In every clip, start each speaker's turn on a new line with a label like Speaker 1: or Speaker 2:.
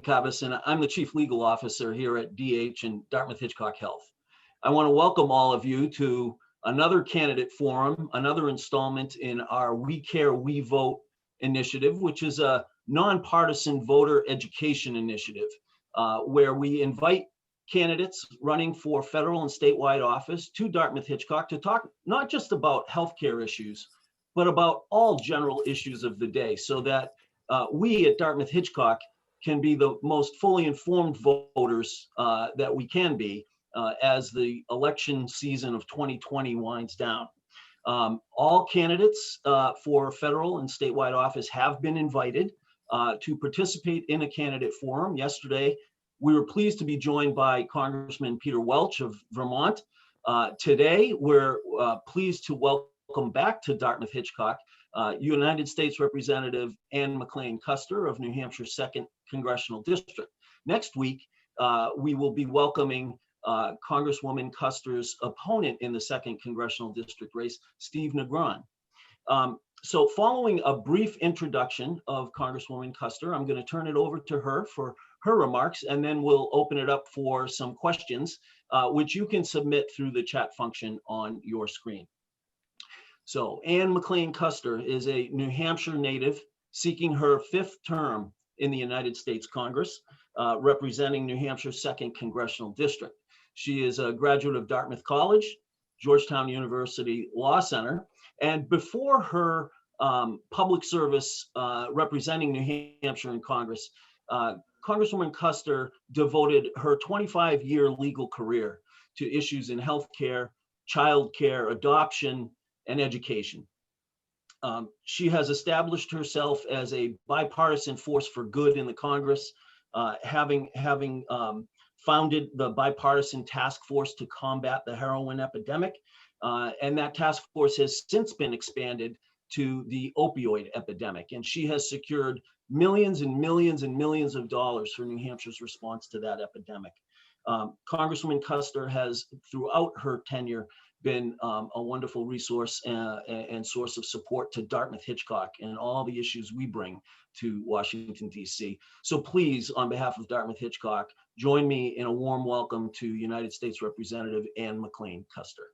Speaker 1: Cabas, and I'm the Chief Legal Officer here at DH and Dartmouth-Hitchcock Health. I want to welcome all of you to another candidate forum, another installment in our We Care, We Vote initiative, which is a nonpartisan voter education initiative where we invite candidates running for federal and statewide office to Dartmouth-Hitchcock to talk not just about healthcare issues, but about all general issues of the day, so that we at Dartmouth-Hitchcock can be the most fully informed voters that we can be as the election season of 2020 winds down. All candidates for federal and statewide office have been invited to participate in a candidate forum. Yesterday, we were pleased to be joined by Congressman Peter Welch of Vermont. Today, we're pleased to welcome back to Dartmouth-Hitchcock United States Representative Ann McLane Kuster of New Hampshire's 2nd Congressional District. Next week, we will be welcoming Congresswoman Kuster's opponent in the 2nd Congressional District race, Steve Negron. So following a brief introduction of Congresswoman Kuster, I'm going to turn it over to her for her remarks, and then we'll open it up for some questions, which you can submit through the chat function on your screen. So Ann McLane Kuster is a New Hampshire native seeking her 5th term in the United States Congress, representing New Hampshire's 2nd Congressional District. She is a graduate of Dartmouth College, Georgetown University Law Center, and before her public service representing New Hampshire in Congress, Congresswoman Kuster devoted her 25-year legal career to issues in healthcare, childcare, adoption, and education. She has established herself as a bipartisan force for good in the Congress, having founded the bipartisan task force to combat the heroin epidemic. And that task force has since been expanded to the opioid epidemic. And she has secured millions and millions and millions of dollars for New Hampshire's response to that epidemic. Congresswoman Kuster has, throughout her tenure, been a wonderful resource and source of support to Dartmouth-Hitchcock and all the issues we bring to Washington, D.C. So please, on behalf of Dartmouth-Hitchcock, join me in a warm welcome to United States Representative Ann McLane Kuster.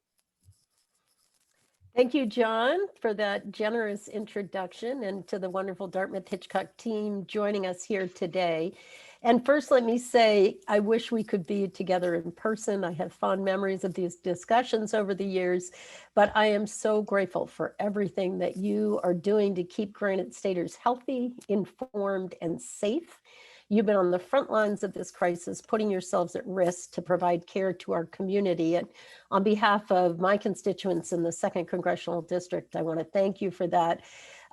Speaker 2: Thank you, John, for that generous introduction, and to the wonderful Dartmouth-Hitchcock team joining us here today. And first, let me say, I wish we could be together in person. I have fond memories of these discussions over the years, but I am so grateful for everything that you are doing to keep Granite Staters healthy, informed, and safe. You've been on the front lines of this crisis, putting yourselves at risk to provide care to our community. And on behalf of my constituents in the 2nd Congressional District, I want to thank you for that.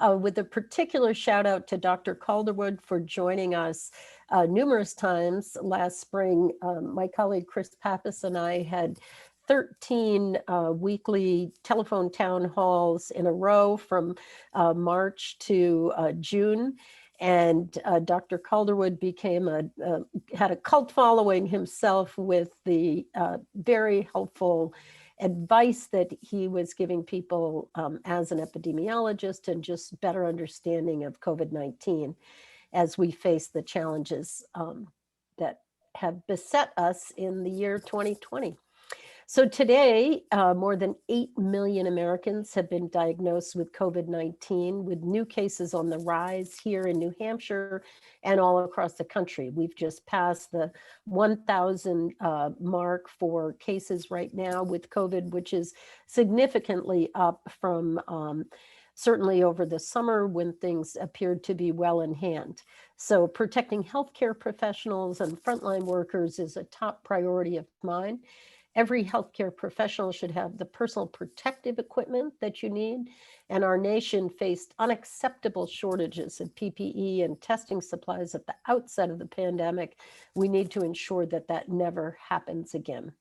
Speaker 2: With a particular shout out to Dr. Calderwood for joining us numerous times last spring. My colleague Chris Pappas and I had 13 weekly telephone town halls in a row from March to June. And Dr. Calderwood had a cult following himself with the very helpful advice that he was giving people as an epidemiologist, and just better understanding of COVID-19 as we face the challenges that have beset us in the year 2020. So today, more than 8 million Americans have been diagnosed with COVID-19, with new cases on the rise here in New Hampshire and all across the country. We've just passed the 1,000 mark for cases right now with COVID, which is significantly up from certainly over the summer when things appeared to be well in hand. So protecting healthcare professionals and frontline workers is a top priority of mine. Every healthcare professional should have the personal protective equipment that you need, and our nation faced unacceptable shortages of PPE and testing supplies at the outset of the pandemic. We need to ensure that that never happens again.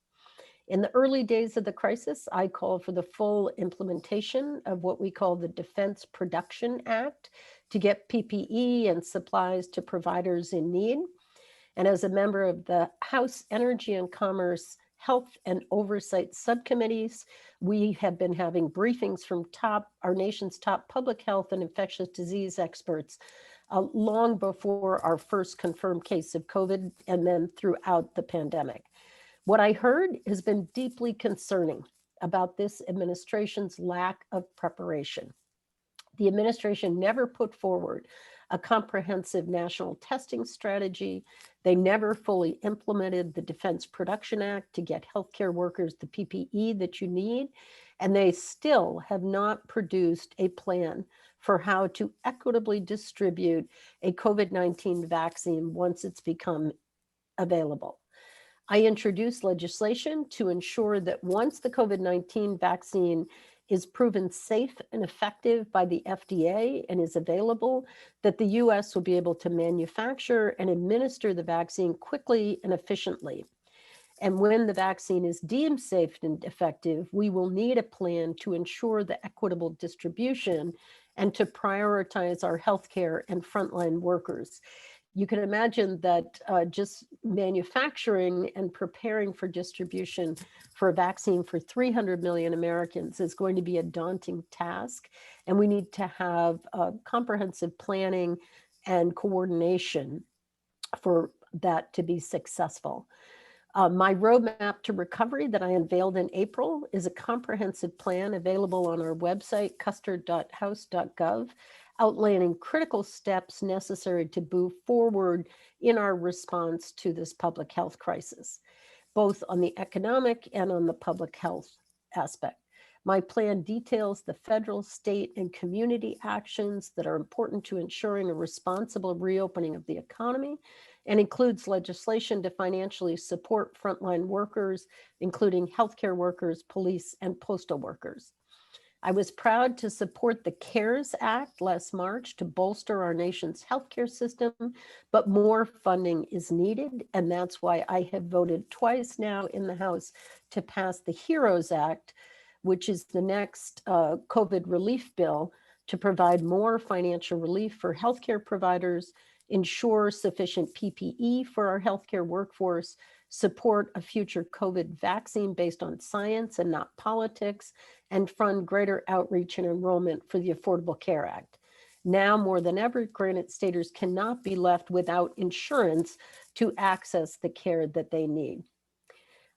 Speaker 2: In the early days of the crisis, I called for the full implementation of what we call the Defense Production Act to get PPE and supplies to providers in need. And as a member of the House Energy and Commerce Health and Oversight subcommittees, we have been having briefings from our nation's top public health and infectious disease experts long before our first confirmed case of COVID and then throughout the pandemic. What I heard has been deeply concerning about this administration's lack of preparation. The administration never put forward a comprehensive national testing strategy. They never fully implemented the Defense Production Act to get healthcare workers the PPE that you need. And they still have not produced a plan for how to equitably distribute a COVID-19 vaccine once it's become available. I introduced legislation to ensure that once the COVID-19 vaccine is proven safe and effective by the FDA and is available, that the US will be able to manufacture and administer the vaccine quickly and efficiently. And when the vaccine is deemed safe and effective, we will need a plan to ensure the equitable distribution and to prioritize our healthcare and frontline workers. You can imagine that just manufacturing and preparing for distribution for a vaccine for 300 million Americans is going to be a daunting task. And we need to have comprehensive planning and coordination for that to be successful. My roadmap to recovery that I unveiled in April is a comprehensive plan available on our website, kuster.house.gov, outlining critical steps necessary to move forward in our response to this public health crisis, both on the economic and on the public health aspect. My plan details the federal, state, and community actions that are important to ensuring a responsible reopening of the economy and includes legislation to financially support frontline workers, including healthcare workers, police, and postal workers. I was proud to support the CARES Act last March to bolster our nation's healthcare system, but more funding is needed, and that's why I have voted twice now in the House to pass the HEROES Act, which is the next COVID relief bill to provide more financial relief for healthcare providers, ensure sufficient PPE for our healthcare workforce, support a future COVID vaccine based on science and not politics, and fund greater outreach and enrollment for the Affordable Care Act. Now more than ever, Granite Staters cannot be left without insurance to access the care that they need.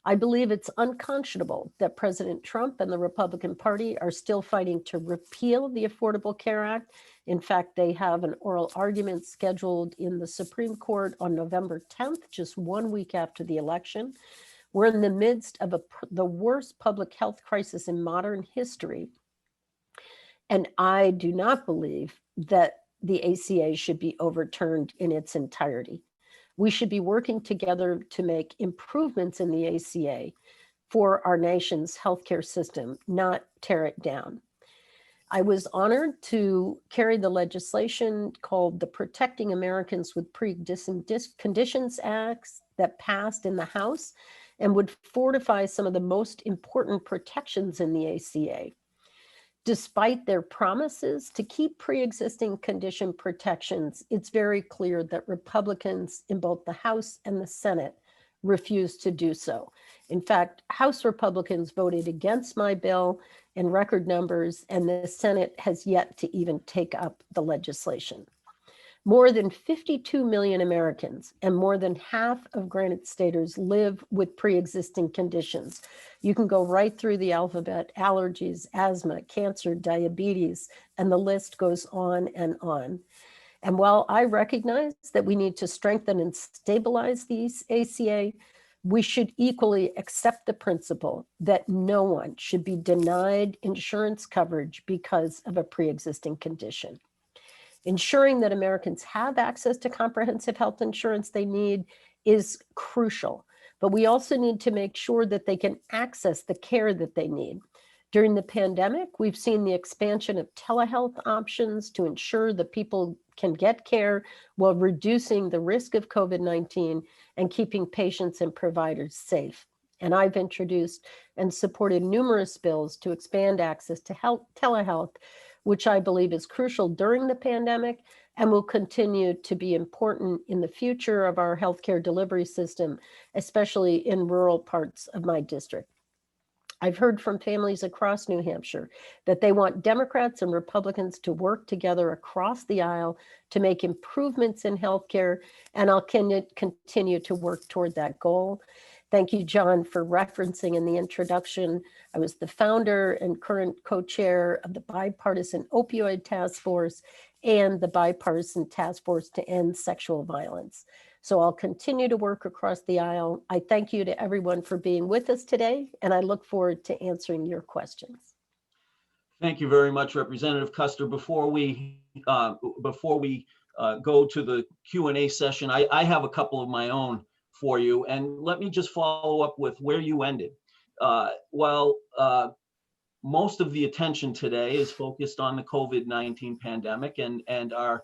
Speaker 2: I believe it's unconscionable that President Trump and the Republican Party are still fighting to repeal the Affordable Care Act. In fact, they have an oral argument scheduled in the Supreme Court on November 10th, just 1 week after the election. We're in the midst of the worst public health crisis in modern history. And I do not believe that the ACA should be overturned in its entirety. We should be working together to make improvements in the ACA for our nation's healthcare system, not tear it down. I was honored to carry the legislation called the Protecting Americans with Pre-Existing Conditions Act that passed in the House and would fortify some of the most important protections in the ACA. Despite their promises to keep pre-existing condition protections, it's very clear that Republicans in both the House and the Senate refused to do so. In fact, House Republicans voted against my bill in record numbers, and the Senate has yet to even take up the legislation. More than 52 million Americans and more than half of Granite Staters live with pre-existing conditions. You can go right through the alphabet: allergies, asthma, cancer, diabetes, and the list goes on and on. And while I recognize that we need to strengthen and stabilize the ACA, we should equally accept the principle that no one should be denied insurance coverage because of a pre-existing condition. Ensuring that Americans have access to comprehensive health insurance they need is crucial, but we also need to make sure that they can access the care that they need. During the pandemic, we've seen the expansion of telehealth options to ensure that people can get care while reducing the risk of COVID-19 and keeping patients and providers safe. And I've introduced and supported numerous bills to expand access to telehealth, which I believe is crucial during the pandemic and will continue to be important in the future of our healthcare delivery system, especially in rural parts of my district. I've heard from families across New Hampshire that they want Democrats and Republicans to work together across the aisle to make improvements in healthcare, and I'll continue to work toward that goal. Thank you, John, for referencing in the introduction. I was the founder and current co-chair of the Bipartisan Opioid Task Force and the Bipartisan Task Force to End Sexual Violence. So I'll continue to work across the aisle. I thank you to everyone for being with us today, and I look forward to answering your questions.
Speaker 1: Thank you very much, Representative Kuster. Before we go to the Q&A session, I have a couple of my own for you, and let me just follow up with where you ended. While most of the attention today is focused on the COVID-19 pandemic and our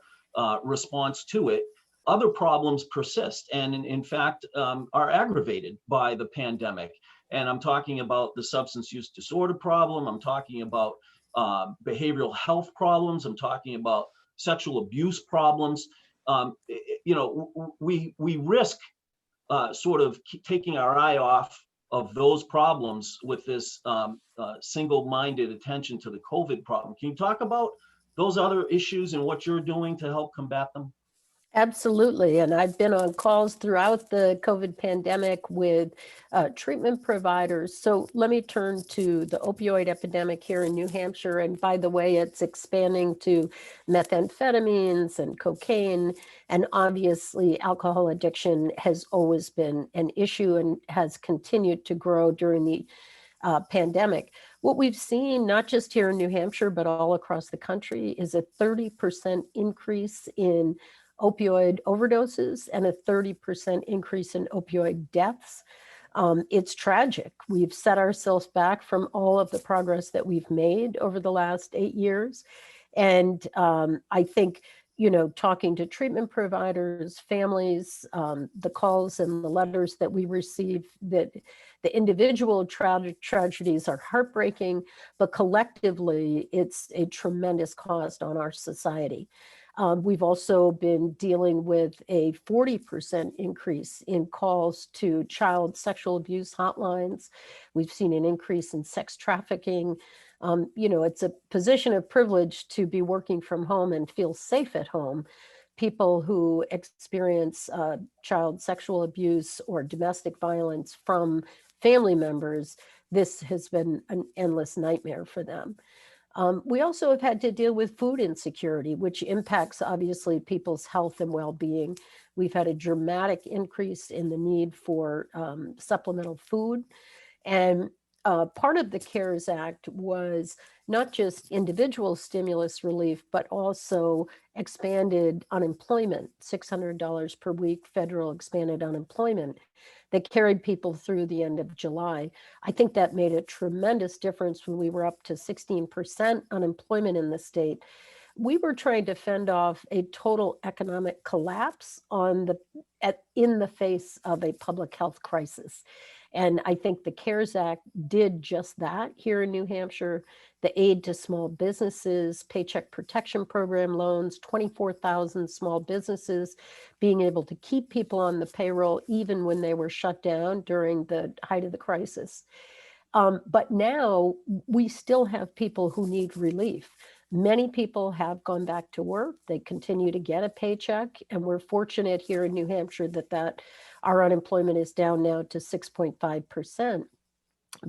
Speaker 1: response to it, other problems persist and in fact are aggravated by the pandemic. And I'm talking about the substance use disorder problem. I'm talking about behavioral health problems. I'm talking about sexual abuse problems. We risk sort of taking our eye off of those problems with this single-minded attention to the COVID problem. Can you talk about those other issues and what you're doing to help combat them?
Speaker 2: Absolutely. And I've been on calls throughout the COVID pandemic with treatment providers. So let me turn to the opioid epidemic here in New Hampshire. And by the way, it's expanding to methamphetamines and cocaine. And obviously, alcohol addiction has always been an issue and has continued to grow during the pandemic. What we've seen, not just here in New Hampshire, but all across the country, is a 30% increase in opioid overdoses and a 30% increase in opioid deaths. It's tragic. We've set ourselves back from all of the progress that we've made over the last 8 years. And I think, talking to treatment providers, families, the calls and the letters that we receive, that the individual tragedies are heartbreaking, but collectively, it's a tremendous cost on our society. We've also been dealing with a 40% increase in calls to child sexual abuse hotlines. We've seen an increase in sex trafficking. It's a position of privilege to be working from home and feel safe at home. People who experience child sexual abuse or domestic violence from family members, this has been an endless nightmare for them. We also have had to deal with food insecurity, which impacts obviously people's health and well-being. We've had a dramatic increase in the need for supplemental food. And part of the CARES Act was not just individual stimulus relief, but also expanded unemployment, $600 per week, federal expanded unemployment that carried people through the end of July. I think that made a tremendous difference when we were up to 16% unemployment in the state. We were trying to fend off a total economic collapse in the face of a public health crisis. And I think the CARES Act did just that here in New Hampshire. The aid to small businesses, Paycheck Protection Program loans, 24,000 small businesses being able to keep people on the payroll even when they were shut down during the height of the crisis. But now we still have people who need relief. Many people have gone back to work. They continue to get a paycheck. And we're fortunate here in New Hampshire that our unemployment is down now to 6.5%.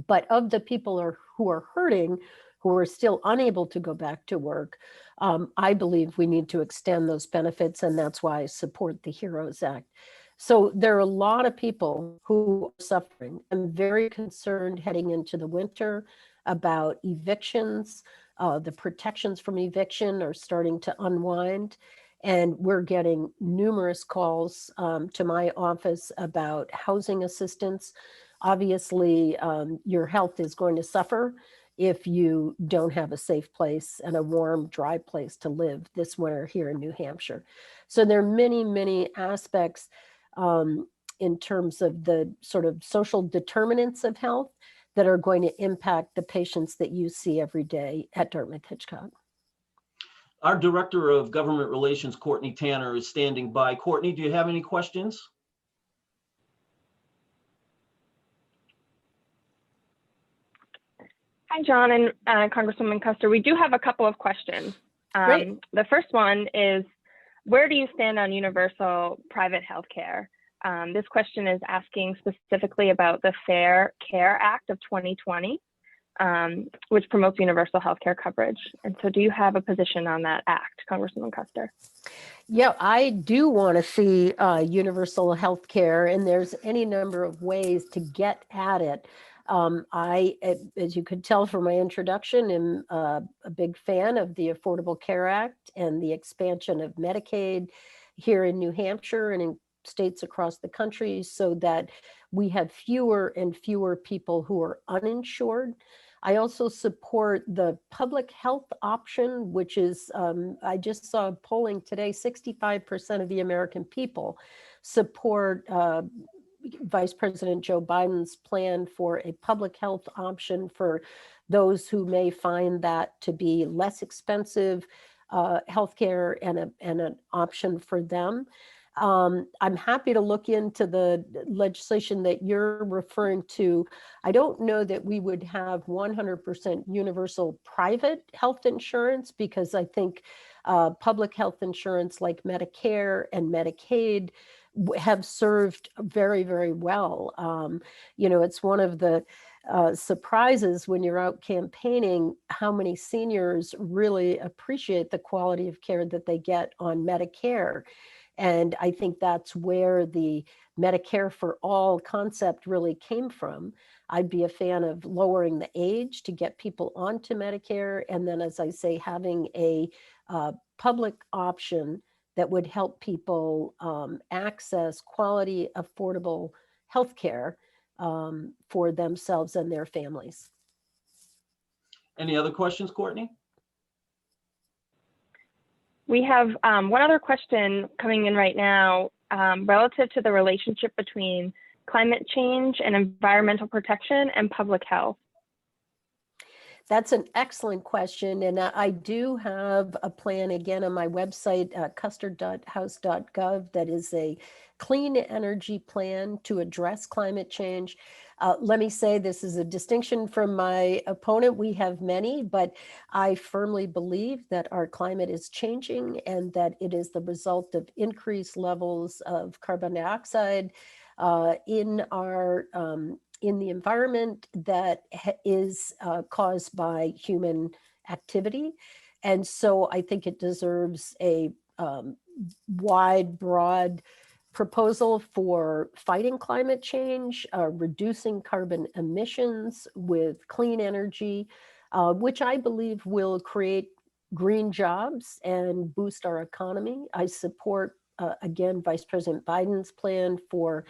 Speaker 2: But of the people who are hurting, who are still unable to go back to work, I believe we need to extend those benefits. And that's why I support the HEROES Act. So there are a lot of people who are suffering. I'm very concerned heading into the winter about evictions. The protections from eviction are starting to unwind. And we're getting numerous calls to my office about housing assistance. Obviously, your health is going to suffer if you don't have a safe place and a warm, dry place to live this winter here in New Hampshire. So there are many, many aspects in terms of the sort of social determinants of health that are going to impact the patients that you see every day at Dartmouth-Hitchcock.
Speaker 1: Our Director of Government Relations, Courtney Tanner, is standing by. Courtney, do you have any questions?
Speaker 3: Hi, John and Congresswoman Kuster. We do have a couple of questions.
Speaker 2: Great.
Speaker 3: The first one is, where do you stand on universal private health care? This question is asking specifically about the Fair Care Act of 2020, which promotes universal health care coverage. And so do you have a position on that act, Congresswoman Kuster?
Speaker 2: Yeah, I do want to see universal health care, and there's any number of ways to get at it. As you could tell from my introduction, am a big fan of the Affordable Care Act and the expansion of Medicaid here in New Hampshire and in states across the country so that we have fewer and fewer people who are uninsured. I also support the public health option, which is, I just saw polling today, 65% of the American people support Vice President Joe Biden's plan for a public health option for those who may find that to be less expensive healthcare and an option for them. I'm happy to look into the legislation that you're referring to. I don't know that we would have 100% universal private health insurance, because I think public health insurance like Medicare and Medicaid have served very, very well. It's one of the surprises when you're out campaigning how many seniors really appreciate the quality of care that they get on Medicare. And I think that's where the Medicare for all concept really came from. I'd be a fan of lowering the age to get people onto Medicare. And then, as I say, having a public option that would help people access quality, affordable healthcare for themselves and their families.
Speaker 1: Any other questions, Courtney?
Speaker 3: We have one other question coming in right now relative to the relationship between climate change and environmental protection and public health.
Speaker 2: That's an excellent question. And I do have a plan again on my website, kuster.house.gov, that is a clean energy plan to address climate change. Let me say this is a distinction from my opponent. We have many, but I firmly believe that our climate is changing and that it is the result of increased levels of carbon dioxide in the environment that is caused by human activity. And so I think it deserves a wide, broad proposal for fighting climate change, reducing carbon emissions with clean energy, which I believe will create green jobs and boost our economy. I support, again, Vice President Biden's plan for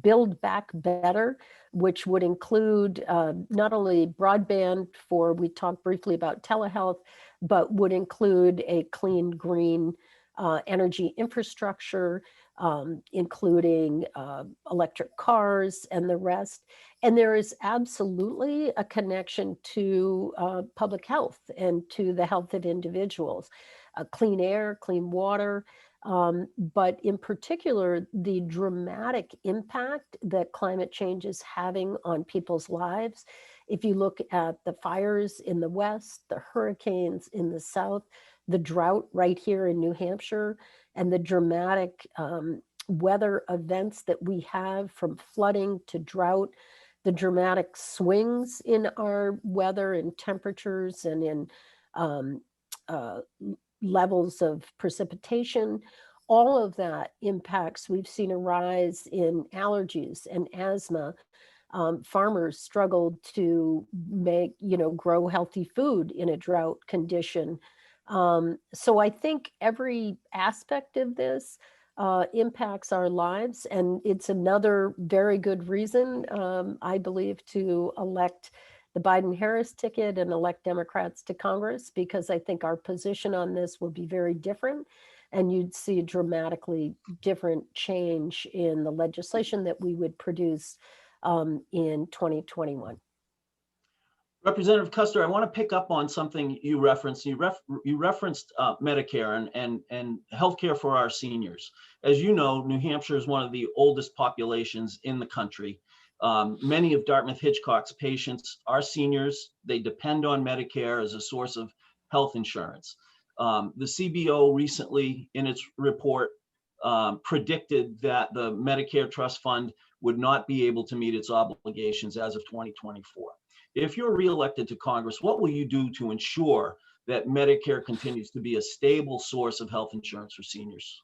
Speaker 2: Build Back Better, which would include not only broadband for, we talked briefly about telehealth, but would include a clean, green energy infrastructure, including electric cars and the rest. And there is absolutely a connection to public health and to the health of individuals, clean air, clean water, but in particular, the dramatic impact that climate change is having on people's lives. If you look at the fires in the West, the hurricanes in the South, the drought right here in New Hampshire, and the dramatic weather events that we have, from flooding to drought, the dramatic swings in our weather and temperatures and in levels of precipitation, all of that impacts. We've seen a rise in allergies and asthma. Farmers struggled to grow healthy food in a drought condition. So I think every aspect of this impacts our lives, and it's another very good reason, I believe, to elect the Biden-Harris ticket and elect Democrats to Congress, because I think our position on this will be very different, and you'd see a dramatically different change in the legislation that we would produce in 2021.
Speaker 1: Representative Kuster, I want to pick up on something you referenced. You referenced Medicare and healthcare for our seniors. As you know, New Hampshire is one of the oldest populations in the country. Many of Dartmouth-Hitchcock's patients are seniors. They depend on Medicare as a source of health insurance. The CBO recently, in its report, predicted that the Medicare Trust Fund would not be able to meet its obligations as of 2024. If you're reelected to Congress, what will you do to ensure that Medicare continues to be a stable source of health insurance for seniors?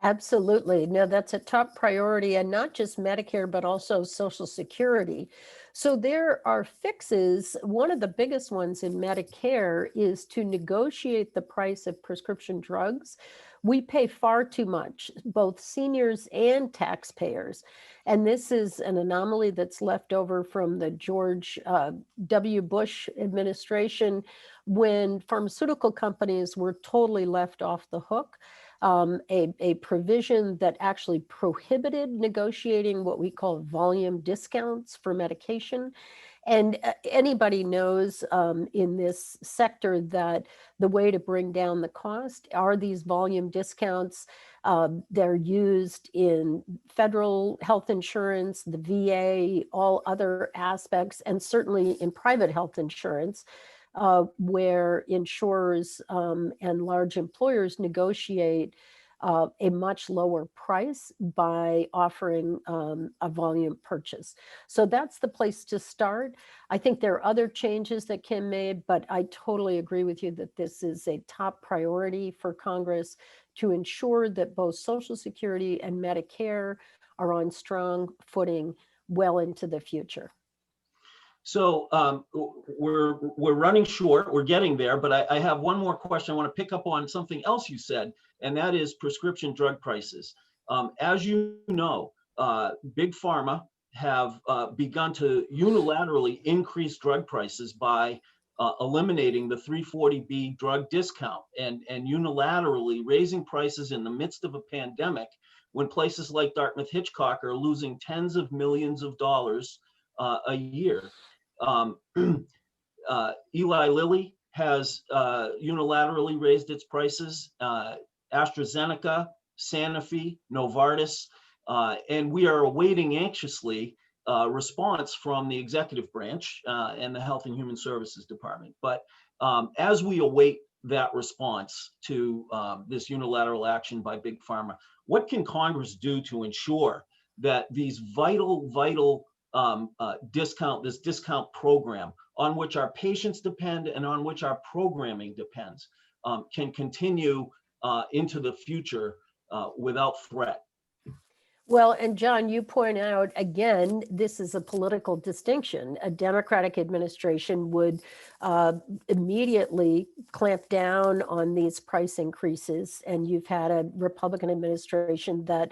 Speaker 2: Absolutely. No, that's a top priority, and not just Medicare, but also Social Security. So there are fixes. One of the biggest ones in Medicare is to negotiate the price of prescription drugs. We pay far too much, both seniors and taxpayers. And this is an anomaly that's left over from the George W. Bush administration, when pharmaceutical companies were totally left off the hook. A provision that actually prohibited negotiating what we call volume discounts for medication. And anybody knows in this sector that the way to bring down the cost are these volume discounts. They're used in federal health insurance, the VA, all other aspects, and certainly in private health insurance, where insurers and large employers negotiate a much lower price by offering a volume purchase. So that's the place to start. I think there are other changes that can be made, but I totally agree with you that this is a top priority for Congress to ensure that both Social Security and Medicare are on strong footing well into the future.
Speaker 1: So we're running short, we're getting there, but I have one more question. I want to pick up on something else you said, and that is prescription drug prices. As you know, Big Pharma have begun to unilaterally increase drug prices by eliminating the 340B drug discount and unilaterally raising prices in the midst of a pandemic, when places like Dartmouth-Hitchcock are losing tens of millions of dollars a year. Eli Lilly has unilaterally raised its prices, AstraZeneca, Sanofi, Novartis, and we are awaiting anxiously response from the executive branch and the Health and Human Services Department. But as we await that response to this unilateral action by Big Pharma, what can Congress do to ensure that these vital this discount program on which our patients depend and on which our programming depends can continue into the future without threat?
Speaker 2: Well, and John, you point out, again, this is a political distinction. A Democratic administration would immediately clamp down on these price increases. And you've had a Republican administration that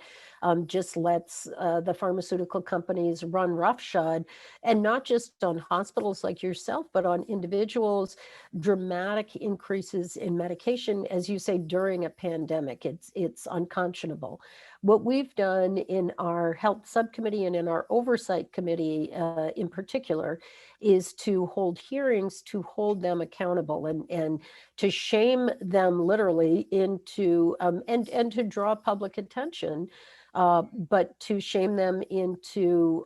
Speaker 2: just lets the pharmaceutical companies run roughshod, and not just on hospitals like yourself, but on individuals. Dramatic increases in medication, as you say, during a pandemic. It's unconscionable. What we've done in our health subcommittee and in our oversight committee in particular is to hold hearings to hold them accountable and to shame them literally into and to draw public attention, but to shame them into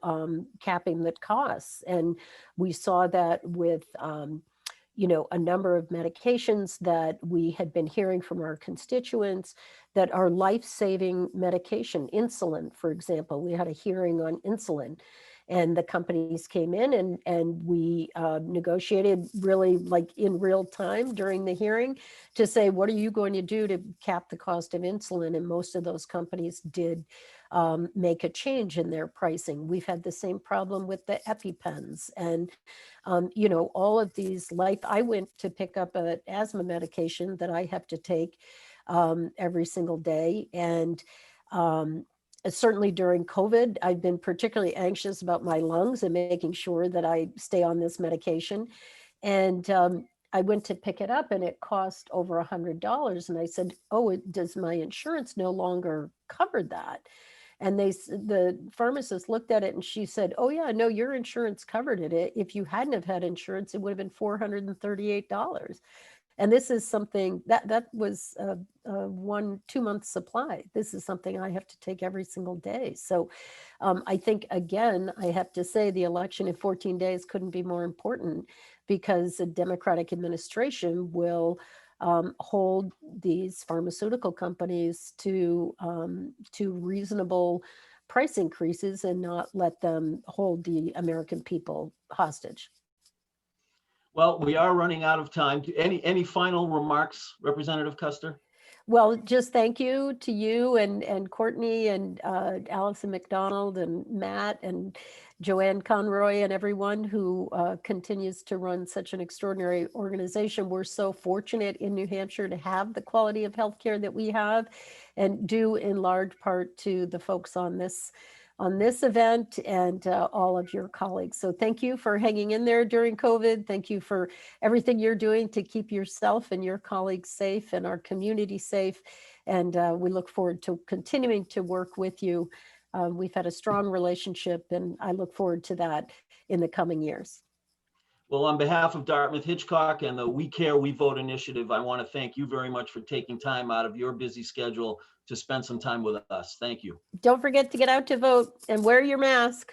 Speaker 2: capping the costs. And we saw that with a number of medications that we had been hearing from our constituents that are life-saving medication. Insulin, for example, we had a hearing on insulin, and the companies came in and we negotiated really like in real time during the hearing to say, what are you going to do to cap the cost of insulin? And most of those companies did make a change in their pricing. We've had the same problem with the EpiPens and all of these I went to pick up an asthma medication that I have to take every single day. And certainly during COVID, I've been particularly anxious about my lungs and making sure that I stay on this medication. And I went to pick it up and it cost over $100. And I said, oh, does my insurance no longer cover that? And the pharmacist looked at it and she said, oh yeah, no, your insurance covered it. If you hadn't have had insurance, it would have been $438. And this is something that was a 1-2 month supply. This is something I have to take every single day. So I think, again, I have to say the election in 14 days couldn't be more important, because a Democratic administration will hold these pharmaceutical companies to reasonable price increases and not let them hold the American people hostage.
Speaker 1: Well, we are running out of time. Any final remarks, Representative Kuster?
Speaker 2: Well, just thank you to you and Courtney and Allison McDonald and Matt and Joanne Conroy and everyone who continues to run such an extraordinary organization. We're so fortunate in New Hampshire to have the quality of healthcare that we have, and due in large part to the folks on this event and all of your colleagues. So thank you for hanging in there during COVID. Thank you for everything you're doing to keep yourself and your colleagues safe and our community safe. And we look forward to continuing to work with you. We've had a strong relationship, and I look forward to that in the coming years.
Speaker 1: Well, on behalf of Dartmouth-Hitchcock and the We Care, We Vote initiative, I want to thank you very much for taking time out of your busy schedule to spend some time with us. Thank you.
Speaker 2: Don't forget to get out to vote and wear your mask.